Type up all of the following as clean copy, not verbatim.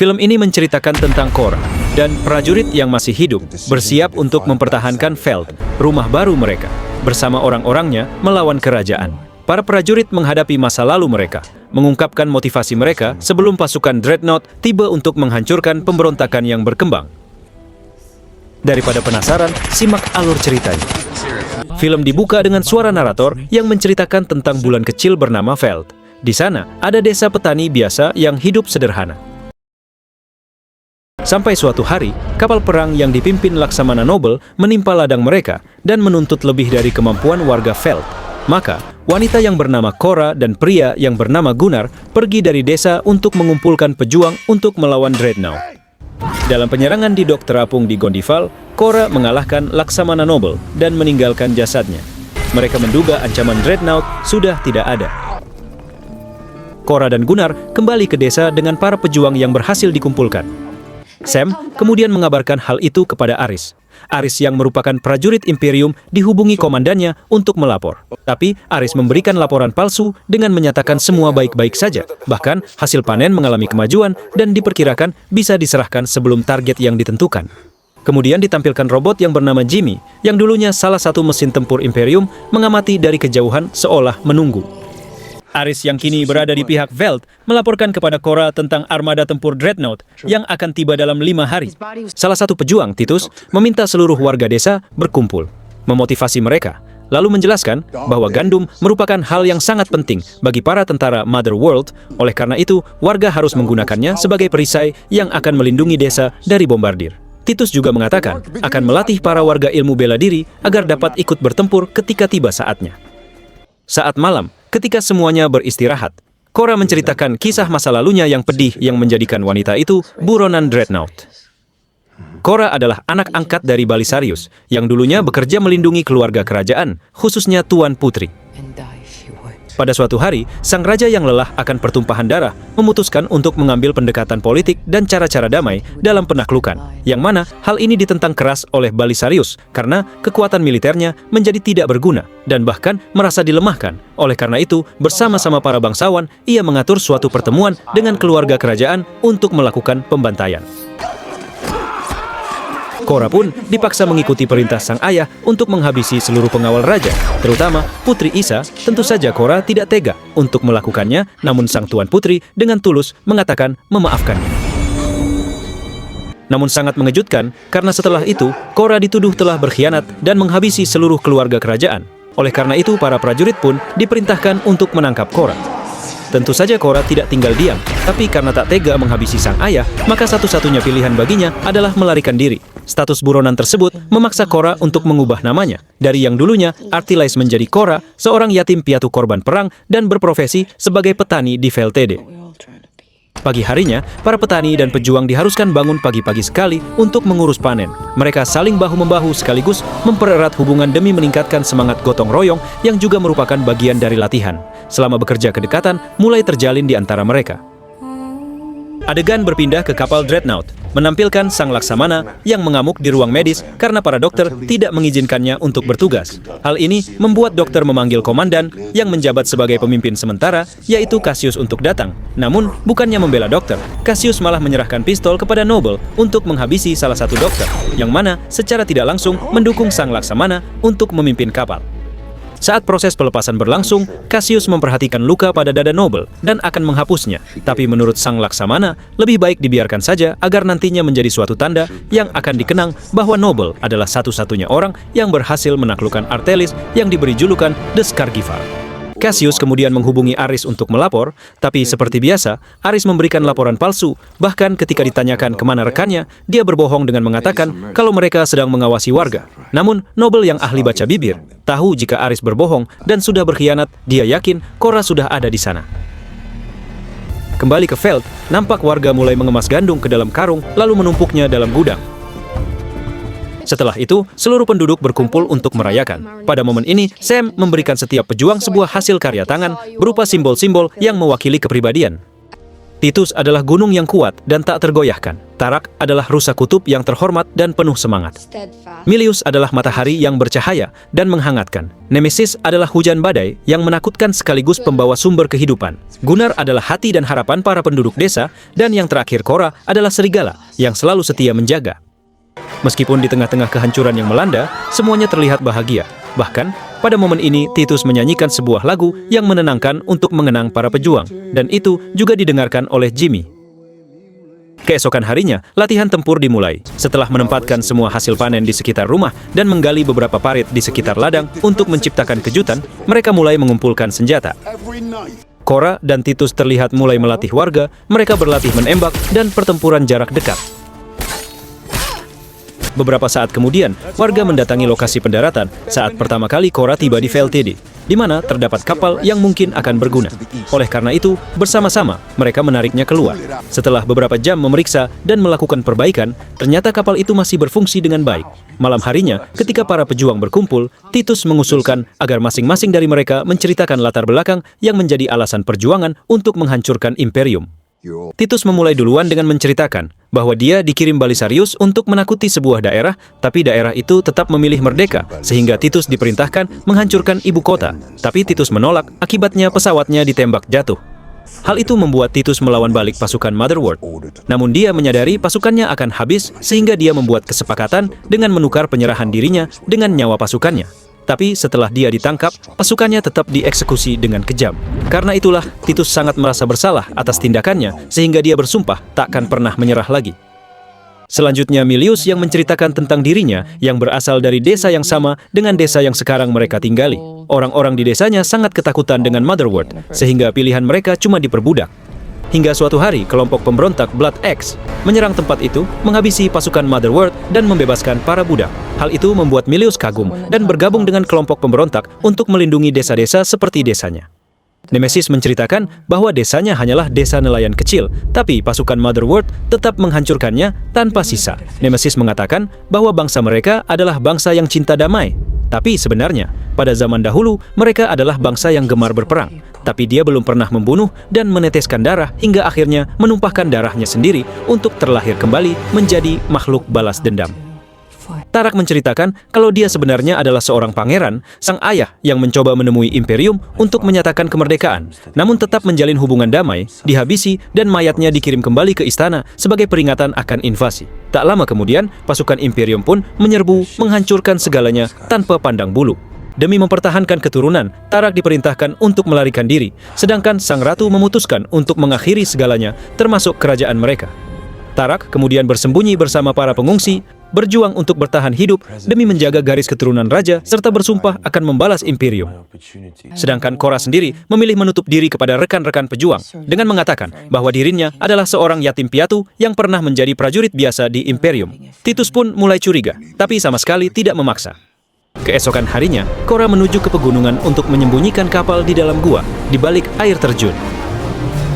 Film ini menceritakan tentang Cora dan prajurit yang masih hidup bersiap untuk mempertahankan Veld, rumah baru mereka, bersama orang-orangnya melawan kerajaan. Para prajurit menghadapi masa lalu mereka, mengungkapkan motivasi mereka sebelum pasukan Dreadnought tiba untuk menghancurkan pemberontakan yang berkembang. Daripada penasaran, simak alur ceritanya. Film dibuka dengan suara narator yang menceritakan tentang bulan kecil bernama Veld. Di sana, ada desa petani biasa yang hidup sederhana. Sampai suatu hari, kapal perang yang dipimpin Laksamana Noble menimpa ladang mereka dan menuntut lebih dari kemampuan warga Veld. Maka, wanita yang bernama Cora dan pria yang bernama Gunnar pergi dari desa untuk mengumpulkan pejuang untuk melawan Dreadnought. Dalam penyerangan di dok terapung di Gondival, Cora mengalahkan Laksamana Noble dan meninggalkan jasadnya. Mereka menduga ancaman Dreadnought sudah tidak ada. Cora dan Gunnar kembali ke desa dengan para pejuang yang berhasil dikumpulkan. Sam kemudian mengabarkan hal itu kepada Aris. Aris yang merupakan prajurit Imperium dihubungi komandannya untuk melapor. Tapi Aris memberikan laporan palsu dengan menyatakan semua baik-baik saja. Bahkan hasil panen mengalami kemajuan dan diperkirakan bisa diserahkan sebelum target yang ditentukan. Kemudian ditampilkan robot yang bernama Jimmy, yang dulunya salah satu mesin tempur Imperium, mengamati dari kejauhan seolah menunggu. Aris yang kini berada di pihak Veld melaporkan kepada Cora tentang armada tempur Dreadnought yang akan tiba dalam 5 hari. Salah satu pejuang, Titus, meminta seluruh warga desa berkumpul, memotivasi mereka, lalu menjelaskan bahwa gandum merupakan hal yang sangat penting bagi para tentara Mother World. Oleh karena itu, warga harus menggunakannya sebagai perisai yang akan melindungi desa dari bombardir. Titus juga mengatakan akan melatih para warga ilmu bela diri agar dapat ikut bertempur ketika tiba saatnya. Saat malam, ketika semuanya beristirahat, Cora menceritakan kisah masa lalunya yang pedih yang menjadikan wanita itu buronan Dreadnought. Cora adalah anak angkat dari Balisarius, yang dulunya bekerja melindungi keluarga kerajaan, khususnya Tuan Putri. Pada suatu hari, sang raja yang lelah akan pertumpahan darah memutuskan untuk mengambil pendekatan politik dan cara-cara damai dalam penaklukan, yang mana hal ini ditentang keras oleh Balisarius karena kekuatan militernya menjadi tidak berguna dan bahkan merasa dilemahkan. Oleh karena itu, bersama-sama para bangsawan, ia mengatur suatu pertemuan dengan keluarga kerajaan untuk melakukan pembantaian. Cora pun dipaksa mengikuti perintah sang ayah untuk menghabisi seluruh pengawal raja, terutama Putri Isa. Tentu saja Cora tidak tega untuk melakukannya, namun sang Tuan Putri dengan tulus mengatakan memaafkannya. Namun sangat mengejutkan, karena setelah itu, Cora dituduh telah berkhianat dan menghabisi seluruh keluarga kerajaan. Oleh karena itu, para prajurit pun diperintahkan untuk menangkap Cora. Tentu saja Cora tidak tinggal diam, tapi karena tak tega menghabisi sang ayah, maka satu-satunya pilihan baginya adalah melarikan diri. Status buronan tersebut memaksa Cora untuk mengubah namanya. Dari yang dulunya, Artilais menjadi Cora, seorang yatim piatu korban perang dan berprofesi sebagai petani di Veltede. Pagi harinya, para petani dan pejuang diharuskan bangun pagi-pagi sekali untuk mengurus panen. Mereka saling bahu-membahu sekaligus mempererat hubungan demi meningkatkan semangat gotong royong yang juga merupakan bagian dari latihan. Selama bekerja kedekatan mulai terjalin di antara mereka. Adegan berpindah ke kapal Dreadnought, menampilkan sang Laksamana yang mengamuk di ruang medis karena para dokter tidak mengizinkannya untuk bertugas. Hal ini membuat dokter memanggil komandan yang menjabat sebagai pemimpin sementara, yaitu Cassius untuk datang. Namun, bukannya membela dokter, Cassius malah menyerahkan pistol kepada Noble untuk menghabisi salah satu dokter, yang mana secara tidak langsung mendukung sang Laksamana untuk memimpin kapal. Saat proses pelepasan berlangsung, Cassius memperhatikan luka pada dada Noble dan akan menghapusnya. Tapi menurut sang Laksamana, lebih baik dibiarkan saja agar nantinya menjadi suatu tanda yang akan dikenang bahwa Noble adalah satu-satunya orang yang berhasil menaklukkan Artelis yang diberi julukan The Scargival. Cassius kemudian menghubungi Aris untuk melapor, tapi seperti biasa, Aris memberikan laporan palsu. Bahkan ketika ditanyakan kemana rekannya, dia berbohong dengan mengatakan kalau mereka sedang mengawasi warga. Namun, Noble yang ahli baca bibir tahu jika Aris berbohong dan sudah berkhianat, dia yakin Cora sudah ada di sana. Kembali ke Veld, nampak warga mulai mengemas gandum ke dalam karung, lalu menumpuknya dalam gudang. Setelah itu, seluruh penduduk berkumpul untuk merayakan. Pada momen ini, Sam memberikan setiap pejuang sebuah hasil karya tangan berupa simbol-simbol yang mewakili kepribadian. Titus adalah gunung yang kuat dan tak tergoyahkan. Tarak adalah rusa kutub yang terhormat dan penuh semangat. Milius adalah matahari yang bercahaya dan menghangatkan. Nemesis adalah hujan badai yang menakutkan sekaligus pembawa sumber kehidupan. Gunnar adalah hati dan harapan para penduduk desa, dan yang terakhir Kora adalah serigala yang selalu setia menjaga. Meskipun di tengah-tengah kehancuran yang melanda, semuanya terlihat bahagia. Bahkan, pada momen ini Titus menyanyikan sebuah lagu yang menenangkan untuk mengenang para pejuang, dan itu juga didengarkan oleh Jimmy. Keesokan harinya, latihan tempur dimulai. Setelah menempatkan semua hasil panen di sekitar rumah dan menggali beberapa parit di sekitar ladang untuk menciptakan kejutan, mereka mulai mengumpulkan senjata. Kora dan Titus terlihat mulai melatih warga, mereka berlatih menembak dan pertempuran jarak dekat. Beberapa saat kemudian, warga mendatangi lokasi pendaratan saat pertama kali Kora tiba di VLTD, di mana terdapat kapal yang mungkin akan berguna. Oleh karena itu, bersama-sama mereka menariknya keluar. Setelah beberapa jam memeriksa dan melakukan perbaikan, ternyata kapal itu masih berfungsi dengan baik. Malam harinya, ketika para pejuang berkumpul, Titus mengusulkan agar masing-masing dari mereka menceritakan latar belakang yang menjadi alasan perjuangan untuk menghancurkan Imperium. Titus memulai duluan dengan menceritakan bahwa dia dikirim Balisarius untuk menakuti sebuah daerah, tapi daerah itu tetap memilih merdeka, sehingga Titus diperintahkan menghancurkan ibu kota. Tapi Titus menolak, akibatnya pesawatnya ditembak jatuh. Hal itu membuat Titus melawan balik pasukan Motherworld. Namun dia menyadari pasukannya akan habis, sehingga dia membuat kesepakatan dengan menukar penyerahan dirinya dengan nyawa pasukannya. Tapi setelah dia ditangkap, pasukannya tetap dieksekusi dengan kejam. Karena itulah, Titus sangat merasa bersalah atas tindakannya, sehingga dia bersumpah tak akan pernah menyerah lagi. Selanjutnya, Milius yang menceritakan tentang dirinya yang berasal dari desa yang sama dengan desa yang sekarang mereka tinggali. Orang-orang di desanya sangat ketakutan dengan Motherworld, sehingga pilihan mereka cuma diperbudak. Hingga suatu hari, kelompok pemberontak Blood X menyerang tempat itu, menghabisi pasukan Motherworld dan membebaskan para budak. Hal itu membuat Milius kagum dan bergabung dengan kelompok pemberontak untuk melindungi desa-desa seperti desanya. Nemesis menceritakan bahwa desanya hanyalah desa nelayan kecil, tapi pasukan Motherworld tetap menghancurkannya tanpa sisa. Nemesis mengatakan bahwa bangsa mereka adalah bangsa yang cinta damai. Tapi sebenarnya, pada zaman dahulu, mereka adalah bangsa yang gemar berperang. Tapi dia belum pernah membunuh dan meneteskan darah hingga akhirnya menumpahkan darahnya sendiri untuk terlahir kembali menjadi makhluk balas dendam. Tarak menceritakan kalau dia sebenarnya adalah seorang pangeran, sang ayah yang mencoba menemui Imperium untuk menyatakan kemerdekaan, namun tetap menjalin hubungan damai, dihabisi, dan mayatnya dikirim kembali ke istana sebagai peringatan akan invasi. Tak lama kemudian, pasukan Imperium pun menyerbu, menghancurkan segalanya tanpa pandang bulu. Demi mempertahankan keturunan, Tarak diperintahkan untuk melarikan diri, sedangkan sang ratu memutuskan untuk mengakhiri segalanya, termasuk kerajaan mereka. Tarak kemudian bersembunyi bersama para pengungsi, berjuang untuk bertahan hidup demi menjaga garis keturunan raja, serta bersumpah akan membalas Imperium. Sedangkan Kora sendiri memilih menutup diri kepada rekan-rekan pejuang dengan mengatakan bahwa dirinya adalah seorang yatim piatu yang pernah menjadi prajurit biasa di Imperium. Titus pun mulai curiga, tapi sama sekali tidak memaksa. Keesokan harinya, Kora menuju ke pegunungan untuk menyembunyikan kapal di dalam gua di balik air terjun.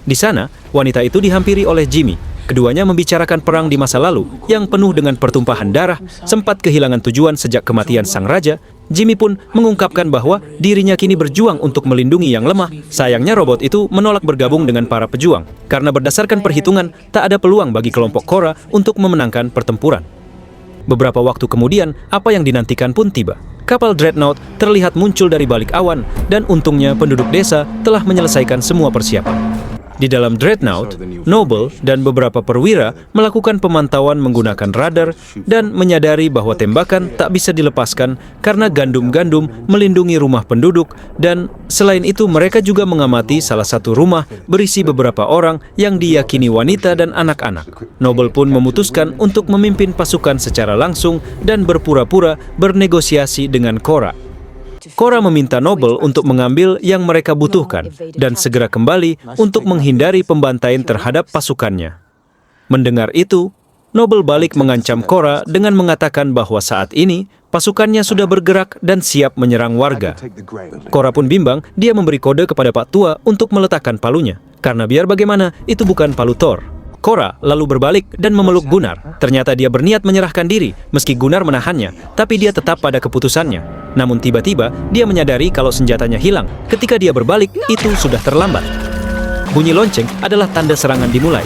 Di sana, wanita itu dihampiri oleh Jimmy. Keduanya membicarakan perang di masa lalu yang penuh dengan pertumpahan darah, sempat kehilangan tujuan sejak kematian sang raja. Jimmy pun mengungkapkan bahwa dirinya kini berjuang untuk melindungi yang lemah. Sayangnya robot itu menolak bergabung dengan para pejuang, karena berdasarkan perhitungan tak ada peluang bagi kelompok Kora untuk memenangkan pertempuran. Beberapa waktu kemudian, apa yang dinantikan pun tiba. Kapal Dreadnought terlihat muncul dari balik awan, dan untungnya penduduk desa telah menyelesaikan semua persiapan. Di dalam Dreadnought, Noble dan beberapa perwira melakukan pemantauan menggunakan radar dan menyadari bahwa tembakan tak bisa dilepaskan karena gandum-gandum melindungi rumah penduduk, dan selain itu mereka juga mengamati salah satu rumah berisi beberapa orang yang diyakini wanita dan anak-anak. Noble pun memutuskan untuk memimpin pasukan secara langsung dan berpura-pura bernegosiasi dengan Kora. Kora meminta Noble untuk mengambil yang mereka butuhkan dan segera kembali untuk menghindari pembantaian terhadap pasukannya. Mendengar itu, Noble balik mengancam Kora dengan mengatakan bahwa saat ini pasukannya sudah bergerak dan siap menyerang warga. Kora pun bimbang, dia memberi kode kepada Pak Tua untuk meletakkan palunya, karena biar bagaimana itu bukan palu Thor. Kora lalu berbalik dan memeluk Gunnar. Ternyata dia berniat menyerahkan diri, meski Gunnar menahannya, tapi dia tetap pada keputusannya. Namun tiba-tiba, dia menyadari kalau senjatanya hilang. Ketika dia berbalik, itu sudah terlambat. Bunyi lonceng adalah tanda serangan dimulai.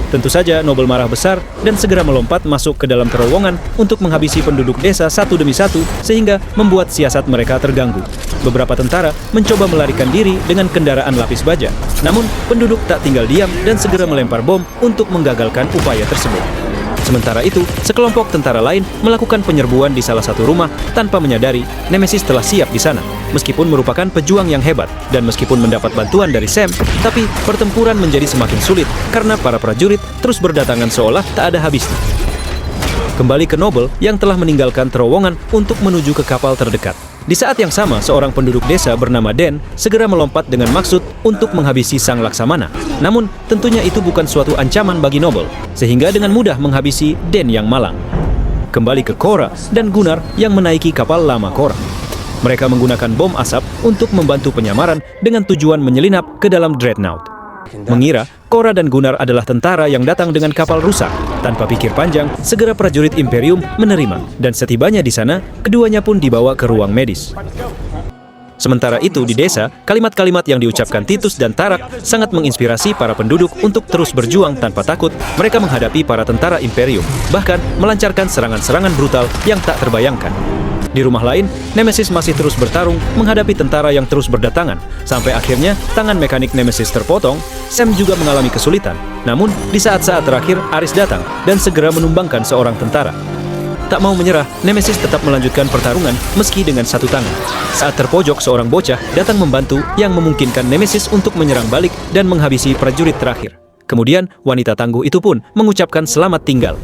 Tentu saja Noble marah besar dan segera melompat masuk ke dalam terowongan untuk menghabisi penduduk desa satu demi satu sehingga membuat siasat mereka terganggu. Beberapa tentara mencoba melarikan diri dengan kendaraan lapis baja. Namun penduduk tak tinggal diam dan segera melempar bom untuk menggagalkan upaya tersebut. Sementara itu, sekelompok tentara lain melakukan penyerbuan di salah satu rumah tanpa menyadari Nemesis telah siap di sana. Meskipun merupakan pejuang yang hebat dan meskipun mendapat bantuan dari Sam, tapi pertempuran menjadi semakin sulit karena para prajurit terus berdatangan seolah tak ada habisnya. Kembali ke Noble yang telah meninggalkan terowongan untuk menuju ke kapal terdekat. Di saat yang sama, seorang penduduk desa bernama Dan segera melompat dengan maksud untuk menghabisi sang laksamana. Namun, tentunya itu bukan suatu ancaman bagi Noble, sehingga dengan mudah menghabisi Dan yang malang. Kembali ke Korra dan Gunnar yang menaiki kapal lama Korra. Mereka menggunakan bom asap untuk membantu penyamaran dengan tujuan menyelinap ke dalam Dreadnought. Mengira Korra dan Gunnar adalah tentara yang datang dengan kapal rusak. Tanpa pikir panjang, segera prajurit Imperium menerima, dan setibanya di sana, keduanya pun dibawa ke ruang medis. Sementara itu di desa, kalimat-kalimat yang diucapkan Titus dan Tarak sangat menginspirasi para penduduk untuk terus berjuang tanpa takut. Mereka menghadapi para tentara Imperium, bahkan melancarkan serangan-serangan brutal yang tak terbayangkan. Di rumah lain, Nemesis masih terus bertarung menghadapi tentara yang terus berdatangan. Sampai akhirnya, tangan mekanik Nemesis terpotong. Sam juga mengalami kesulitan. Namun, di saat-saat terakhir, Aris datang dan segera menumbangkan seorang tentara. Tak mau menyerah, Nemesis tetap melanjutkan pertarungan meski dengan satu tangan. Saat terpojok, seorang bocah datang membantu yang memungkinkan Nemesis untuk menyerang balik dan menghabisi prajurit terakhir. Kemudian, wanita tangguh itu pun mengucapkan selamat tinggal.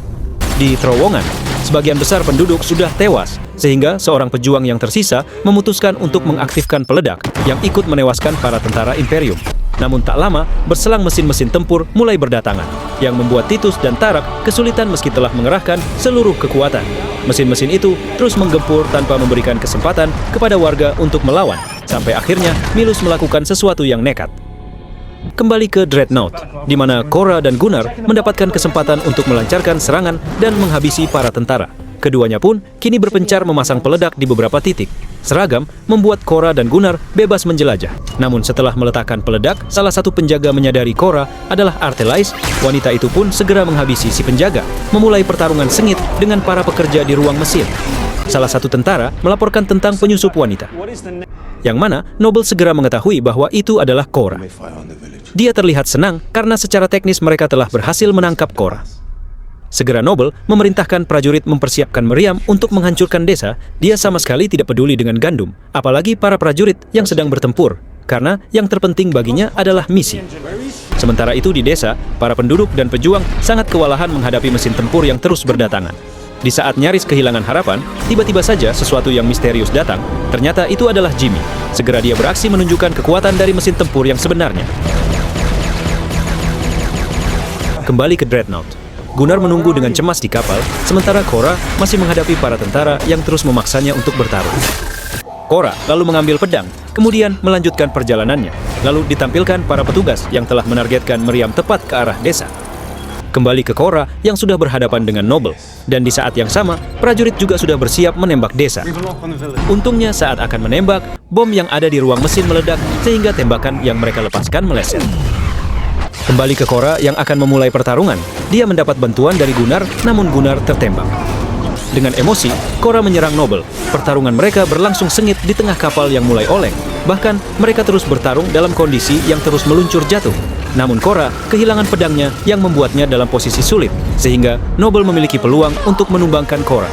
Di terowongan, sebagian besar penduduk sudah tewas, sehingga seorang pejuang yang tersisa memutuskan untuk mengaktifkan peledak yang ikut menewaskan para tentara Imperium. Namun tak lama, berselang mesin-mesin tempur mulai berdatangan, yang membuat Titus dan Tarak kesulitan meski telah mengerahkan seluruh kekuatan. Mesin-mesin itu terus menggempur tanpa memberikan kesempatan kepada warga untuk melawan, sampai akhirnya Milus melakukan sesuatu yang nekat. Kembali ke Dreadnought, di mana Korra dan Gunnar mendapatkan kesempatan untuk melancarkan serangan dan menghabisi para tentara. Keduanya pun kini berpencar memasang peledak di beberapa titik. Seragam membuat Korra dan Gunnar bebas menjelajah. Namun setelah meletakkan peledak, salah satu penjaga menyadari Korra adalah Artelais. Wanita itu pun segera menghabisi si penjaga, memulai pertarungan sengit dengan para pekerja di ruang mesin. Salah satu tentara melaporkan tentang penyusup wanita, yang mana Noble segera mengetahui bahwa itu adalah Korra. Dia terlihat senang karena secara teknis mereka telah berhasil menangkap Korra. Segera Noble memerintahkan prajurit mempersiapkan meriam untuk menghancurkan desa. Dia sama sekali tidak peduli dengan gandum, apalagi para prajurit yang sedang bertempur, karena yang terpenting baginya adalah misi. Sementara itu di desa, para penduduk dan pejuang sangat kewalahan menghadapi mesin tempur yang terus berdatangan. Di saat nyaris kehilangan harapan, tiba-tiba saja sesuatu yang misterius datang. Ternyata itu adalah Jimmy. Segera dia beraksi menunjukkan kekuatan dari mesin tempur yang sebenarnya. Kembali ke Dreadnought, Gunnar menunggu dengan cemas di kapal, sementara Korra masih menghadapi para tentara yang terus memaksanya untuk bertarung. Korra lalu mengambil pedang, kemudian melanjutkan perjalanannya. Lalu ditampilkan para petugas yang telah menargetkan meriam tepat ke arah desa. Kembali ke Korra yang sudah berhadapan dengan Noble, dan di saat yang sama, prajurit juga sudah bersiap menembak desa. Untungnya saat akan menembak, bom yang ada di ruang mesin meledak sehingga tembakan yang mereka lepaskan meleset. Kembali ke Korra yang akan memulai pertarungan, dia mendapat bantuan dari Gunnar, namun Gunnar tertembak. Dengan emosi, Korra menyerang Noble. Pertarungan mereka berlangsung sengit di tengah kapal yang mulai oleng. Bahkan, mereka terus bertarung dalam kondisi yang terus meluncur jatuh. Namun Korra kehilangan pedangnya yang membuatnya dalam posisi sulit, sehingga Noble memiliki peluang untuk menumbangkan Korra.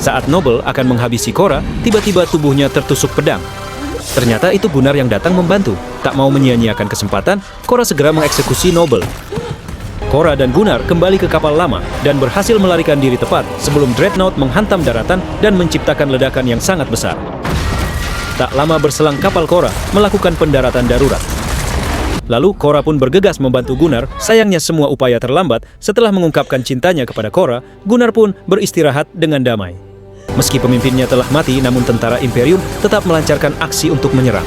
Saat Noble akan menghabisi Korra, tiba-tiba tubuhnya tertusuk pedang. Ternyata itu Gunnar yang datang membantu. Tak mau menyia-nyiakan kesempatan, Korra segera mengeksekusi Noble. Korra dan Gunnar kembali ke kapal lama dan berhasil melarikan diri tepat sebelum Dreadnought menghantam daratan dan menciptakan ledakan yang sangat besar. Tak lama berselang kapal Korra melakukan pendaratan darurat. Lalu Korra pun bergegas membantu Gunnar. Sayangnya semua upaya terlambat. Setelah mengungkapkan cintanya kepada Korra, Gunnar pun beristirahat dengan damai. Meski pemimpinnya telah mati, namun tentara Imperium tetap melancarkan aksi untuk menyerang.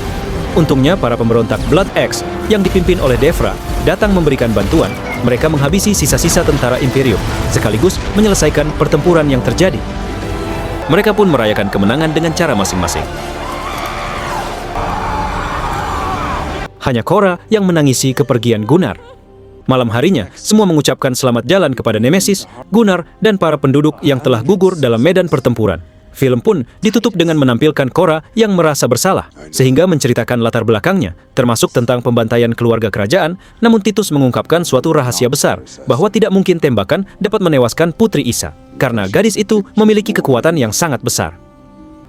Untungnya para pemberontak Blood Axe yang dipimpin oleh Devra datang memberikan bantuan. Mereka menghabisi sisa-sisa tentara Imperium, sekaligus menyelesaikan pertempuran yang terjadi. Mereka pun merayakan kemenangan dengan cara masing-masing. Hanya Korra yang menangisi kepergian Gunnar. Malam harinya, semua mengucapkan selamat jalan kepada Nemesis, Gunnar, dan para penduduk yang telah gugur dalam medan pertempuran. Film pun ditutup dengan menampilkan Korra yang merasa bersalah, sehingga menceritakan latar belakangnya, termasuk tentang pembantaian keluarga kerajaan, namun Titus mengungkapkan suatu rahasia besar, bahwa tidak mungkin tembakan dapat menewaskan Putri Issa, karena gadis itu memiliki kekuatan yang sangat besar.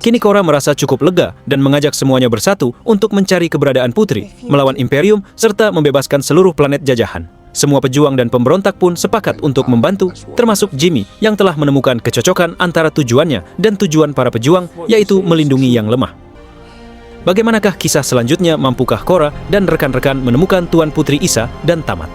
Kini Korra merasa cukup lega dan mengajak semuanya bersatu untuk mencari keberadaan Putri, melawan Imperium, serta membebaskan seluruh planet jajahan. Semua pejuang dan pemberontak pun sepakat untuk membantu, termasuk Jimmy yang telah menemukan kecocokan antara tujuannya dan tujuan para pejuang, yaitu melindungi yang lemah. Bagaimanakah kisah selanjutnya? Mampukah Korra dan rekan-rekan menemukan Tuan Putri Issa dan tamat?